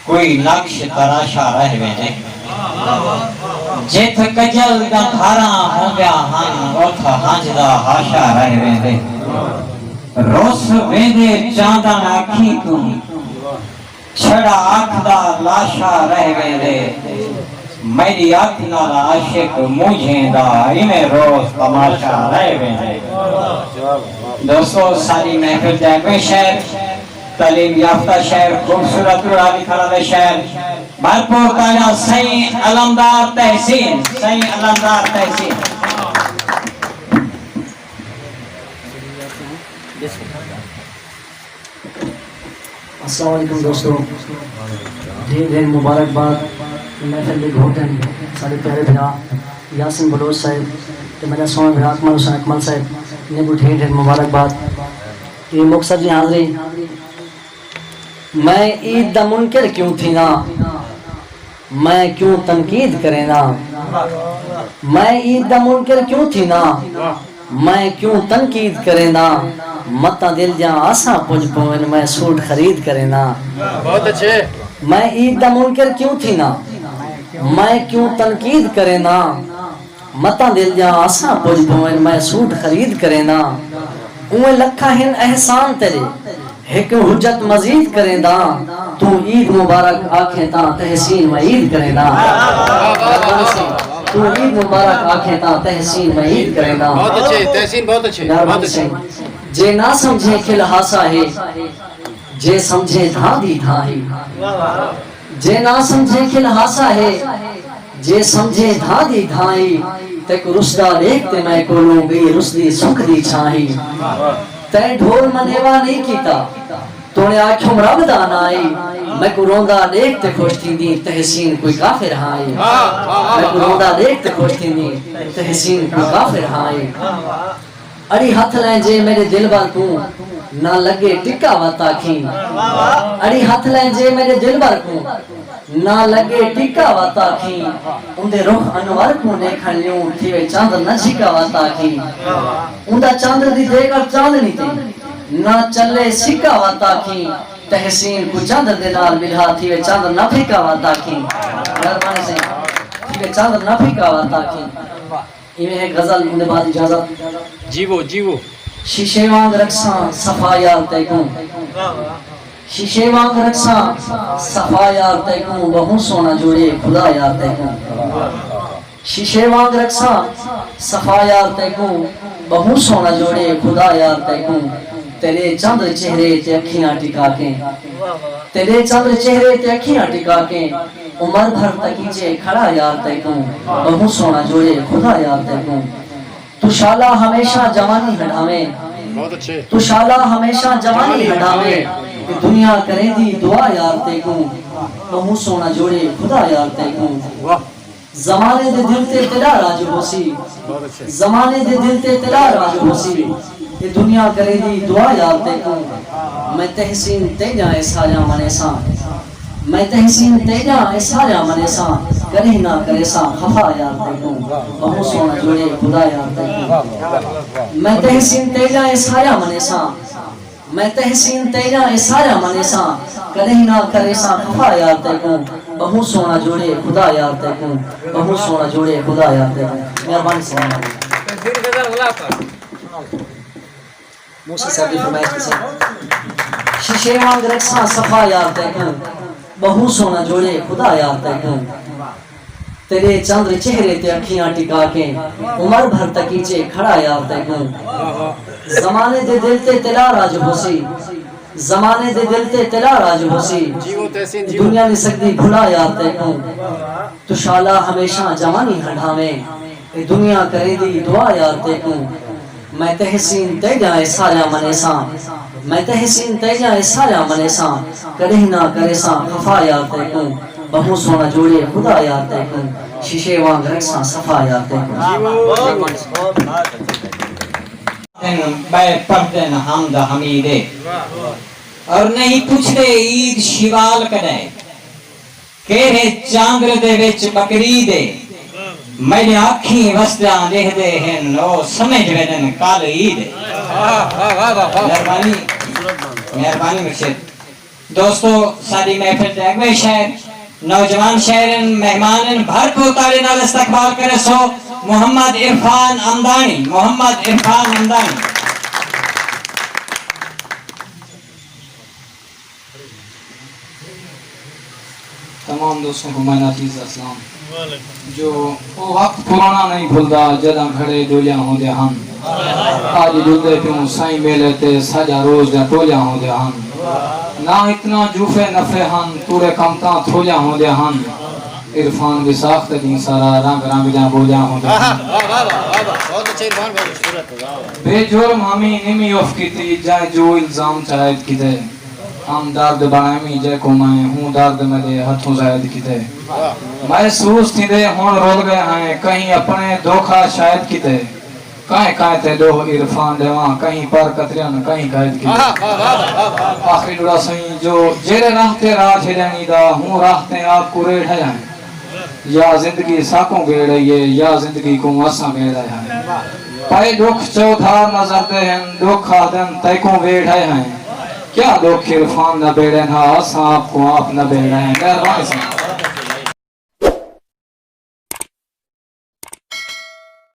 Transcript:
کوئی نقش تراشا رہ ویندے جت کجل دا دھاراں ہوندیا ہن اوتھ ہنج دا ہاشا رہ ویندے روس ویندے چاندن اکھی تو چھڑا اکھ دا لاشا رہ ویندے میری اکھ نال عاشق مجھیندا ایویں روز تماشا رہ ویندے دوستو ساری محفل جائے شہر تعلیم یافتہ شہر خوبصورت روڑاوی کھڑا شہر بھرپور تاجا سین علمدار تحسین سین علمدار تحسین السلام علیکم دوستو ڈھیر ڈھیر مبارکباد محفل بھی گھوٹن سارے پیارے بھرا یاسین بلوچ صاحب میرا سونا بھرا اکمل حسین اکمل صاحب انہیں بھی ڈھیر ڈھیر مبارکباد یہ مقصد جی حاضری میں عید دا منکر کیوں تھی نا میں کیوں تنقید کرے نا میں عید دا منکر کیوں تھی نا میں کیوں تنقید کرے نا متا دل جاں آسا پوچھ پوئن میں سوٹ خرید کرے نا بہت اچھے میں عید دا منکر کیوں تھی نا میں کیوں تنقید کرے نا متا دل جاں آسا پوچھ پوئن میں سوٹ خرید کرے نا اوہ لکھا ہن احسان تیرے ایک حجت مزید کریں دا تو عید مبارک آنکھیں تا تحسین میں عید کریں دا تو عید مبارک آنکھیں تا تحسین میں عید کریں دا بہت اچھے تحسین بہت اچھے جے نہ سمجھے کھل ہاسا ہے جے سمجھے دھا دی دھا ہی جے نہ سمجھے کھل ہاسا ہے جے سمجھے دھا دی دھا ہی تک رسدہ دیکھتے میں کولوں گئی رسدی سکھ دی چھاہی تے ڈھول منیوا نہیں کیتا تو نے آنکھوں رب دان آئی میں کو روندہ دیکھتے خوش تھی دی تحسین کوئی کافر آئی میں کو روندہ دیکھتے خوش تھی دی تحسین کوئی کافر آئی اڑی ہتھ لیں جے میرے دل بار کو نہ لگے ٹکا واتا کھیں اڑی ہتھ لیں جے میرے دل بار کو نہ لگے ٹکا واتا کھیں اندے روح انوار کو نے کھلیوں تھیوے چاند نہ جھکا واتا کھیں اندہ چاند دی دے کر چاند نہیں تھی نہ چلے سکا واتا کھیں تحسین کو چاند دے نال ملہا تھیوے چاند نہ پھکا واتا کھیں مہربانی سے تھیوے چاند نہ پھکا واتا کھیں یہ ہے غزل اندے بعد اجازت جیو شیشے وانگ رکھساں صفا یار تے کوں شیشے وانگ رکھساں صفا یار تے کوں بہو سونا جوڑے خدا یار تے کوں شیشے وانگ رکھساں صفا یار تے کوں بہو سونا جوڑے خدا یار تے کوں تیرے چند چہرے تے اکھیاں ٹکا کے تیرے چند چہرے تے اکھیاں ٹکا کے عمر بھر تکیجے کھڑا یار تے کوں بہو سونا جوڑے خدا یار تے کوں تو شالا ہمیشہ جوانی ہٹاویں تو شالا ہمیشہ جوانی ہٹاویں کہ دنیا کرے دی دعا یار تے کوں بہو سونا جوڑے خدا یار تے کوں زمانے دے دل تے تیرا راج ہوسی زمانے دے دل تے تیرا راج ہوسی کہ دنیا کرے دی دعا یار تے کوں میں تحسین تے جائے ساجا منے ساں میں تحسین تے جائے ساجا منے ساں کرے نہ کرے ساں خفا یار تے کوں بہو سونا جوڑے خدا یار تے کوں میں تحسین تے جائے ساجا منے ساں میں تحسین تے جائے ساجا منے ساں کرے نہ کرے ساں خفا یار تے کوں بہو سونا جوڑے خدا یار تے کوں بہو سونا جوڑے خدا یار تے کوں مہربانی سے موسیٰ صاحب کی فرمائش کسی شیشے وانگ رکھساں صفا یار تے کوں بہو سونا جوڑے خدا یار تے کوں تیرے چند چہرے تے اکھیاں ٹکا کے عمر بھر تکیچے کھڑا یار تے کوں زمانے دے دل تے تیرا راج ہوسی زمانے دے دل تے تیرا راج ہوسی دنیا نہیں سکتی بھلا یار تے کوں تو شالا ہمیشہ جوانی ہٹاویں دنیا کرے دی دعا یار تے کوں میں تحسین تے جائے سارا منے ساں میں تحسین تے جائے سارا منے ساں کرے نہ کرے ساں خفا یار تے کوں بہو سونا جوڑے خدا یار تے کوں شیشے وانگ رکھساں صفا یار تے کوں بے پردن حمد حمیدے اور نہیں پوچھتے عید شیوال کدے کہرے چاندر دے وچ بکری دے میرے آنکھیں وسطیاں دیکھ دے ہیں نو سمجھ ویدن کال عید مہربانی مرشد دوستو ساری محفل دے اگوے شہر نوجوان شہرن مہمانن بھرپور تالی نال استقبال کرے سو محمد عرفان امدانی تمام دوستوں کو میں عزیز اسلام جو وہ وقت پرانا نہیں بھولدا جداں گھڑے ڈولیاں ہوندے ہن آج جلدے پیوں سائیں میلے تے سجا روز دا ٹولیاں ہوندے ہن نہ اتنا جوفے نفے ہن تورے کمتاں تھولیاں ہوندے ہن عرفان بھی ساخت دی سارا رنگ رنگ جاں بولیاں ہوندے ہن بہت اچھے عرفان بہت بے جرم ہمیں نمی اف کی تھی جائے جو الزام چاہید کی دے ہم درد بنامی جے کو میں ہوں درد میں دے ہتھوں زائد کی دے محسوس تھی دے ہون رول گئے ہیں کہیں اپنے دھوکھا شاید کی دے کہیں تے دو عرفان دے وہاں کہیں پر قطریان کہیں قائد کی دے آخری لڑا سہیں جو جیرے راہتے راہ چھڑینی دا ہوں راہتے آپ کو ریڑھ ہے جائیں یا زندگی ساکوں گے رہیے یا زندگی کو مساں گے رہے ہیں پائے دکھ چودھار نظر دے ہیں دکھ آدم تیکوں ویڑھ ہیں کیا دکھ عرفان نہ بیڑے نہ آساں آپ کو آپ نہ بیڑے ہیں